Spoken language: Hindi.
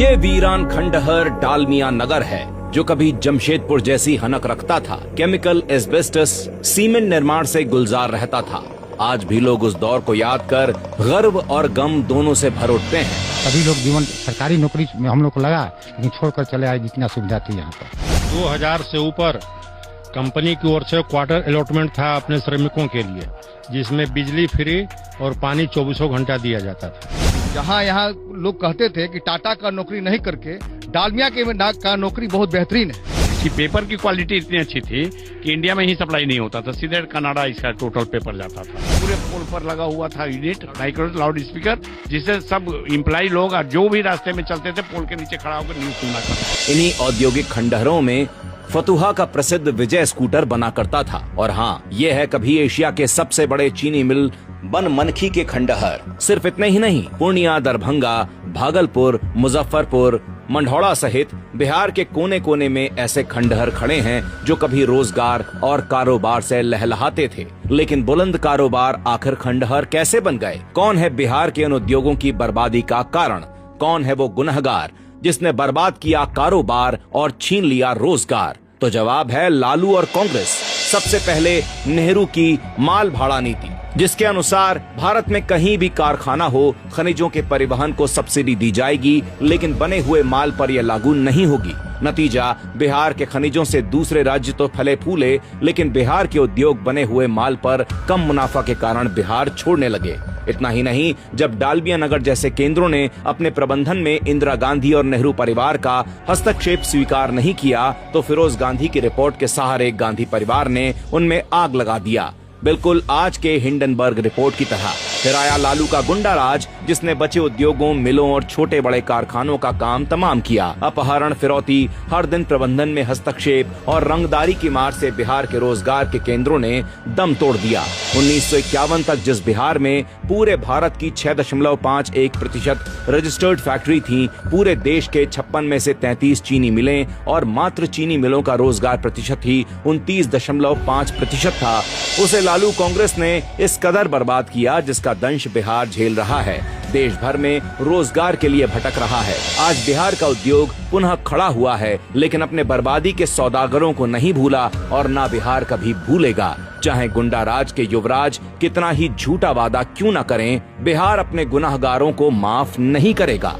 ये वीरान खंडहर डालमिया नगर है जो कभी जमशेदपुर जैसी हनक रखता था। केमिकल, एस्बेस्टस, सीमेंट निर्माण से गुलजार रहता था। आज भी लोग उस दौर को याद कर गर्व और गम दोनों से भर उठते हैं। सभी लोग जीवन सरकारी नौकरी में हम लोग को लगा, लेकिन छोड़कर चले आए जितना सुविधा थी यहाँ पर। 2000 से ऊपर कंपनी की ओर से क्वार्टर अलॉटमेंट था अपने श्रमिकों के लिए, जिसमें बिजली फ्री और पानी 24 घंटा दिया जाता था। जहाँ यहाँ लोग कहते थे कि टाटा का नौकरी नहीं करके डालमिया के का नौकरी बहुत बेहतरीन है। इसकी पेपर की क्वालिटी इतनी अच्छी थी कि इंडिया में ही सप्लाई नहीं होता था, सीधे कनाडा इसका टोटल पेपर जाता था। पूरे पोल पर लगा हुआ था यूनिट माइक्रो लाउड स्पीकर, जिससे सब इम्प्लाई लोग जो भी रास्ते में चलते थे पोल के नीचे खड़ा होकर न्यूज सुनना करते। इन्हीं औद्योगिक खंडहरों में फतुहा का प्रसिद्ध विजय स्कूटर बना करता था। और हाँ, ये है कभी एशिया के सबसे बड़े चीनी मिल बनमनखी के खंडहर। सिर्फ इतने ही नहीं, पूर्णिया, दरभंगा, भागलपुर, मुजफ्फरपुर, मंढौड़ा सहित बिहार के कोने कोने में ऐसे खंडहर खड़े हैं जो कभी रोजगार और कारोबार से लहलहाते थे। लेकिन बुलंद कारोबार आखिर खंडहर कैसे बन गए? कौन है बिहार के इन उद्योगों की बर्बादी का कारण? कौन है वो गुनहगार जिसने बर्बाद किया कारोबार और छीन लिया रोजगार? तो जवाब है लालू और कांग्रेस। सबसे पहले नेहरू की माल भाड़ा नीति, जिसके अनुसार भारत में कहीं भी कारखाना हो, खनिजों के परिवहन को सब्सिडी दी जाएगी, लेकिन बने हुए माल पर यह लागू नहीं होगी। नतीजा, बिहार के खनिजों से दूसरे राज्य तो फले फूले, लेकिन बिहार के उद्योग बने हुए माल पर कम मुनाफा के कारण बिहार छोड़ने लगे। इतना ही नहीं, जब डालमिया नगर जैसे केंद्रों ने अपने प्रबंधन में इंदिरा गांधी और नेहरू परिवार का हस्तक्षेप स्वीकार नहीं किया, तो फिरोज गांधी की रिपोर्ट के सहारे गांधी परिवार ने उनमें आग लगा दिया। बिल्कुल आज के हिंडनबर्ग रिपोर्ट की तरह। फिर आया लालू का गुंडा राज, जिसने बचे उद्योगों, मिलों और छोटे बड़े कारखानों का काम तमाम किया। अपहरण, फिरौती, हर दिन प्रबंधन में हस्तक्षेप और रंगदारी की मार से बिहार के रोजगार के केंद्रों ने दम तोड़ दिया। 1951 तक जिस बिहार में पूरे भारत की 6.51% रजिस्टर्ड फैक्ट्री थी, पूरे देश के 56 में से 33 चीनी मिलें और मात्र चीनी मिलों का रोजगार प्रतिशत ही 29.5% था, उसे लालू कांग्रेस ने इस कदर बर्बाद किया जिसका दंश बिहार झेल रहा है। देश भर में रोजगार के लिए भटक रहा है। आज बिहार का उद्योग पुनः खड़ा हुआ है, लेकिन अपने बर्बादी के सौदागरों को नहीं भूला और ना बिहार कभी भूलेगा। चाहे गुंडा राज के युवराज कितना ही झूठा वादा क्यों न करें, बिहार अपने गुनहगारों को माफ नहीं करेगा।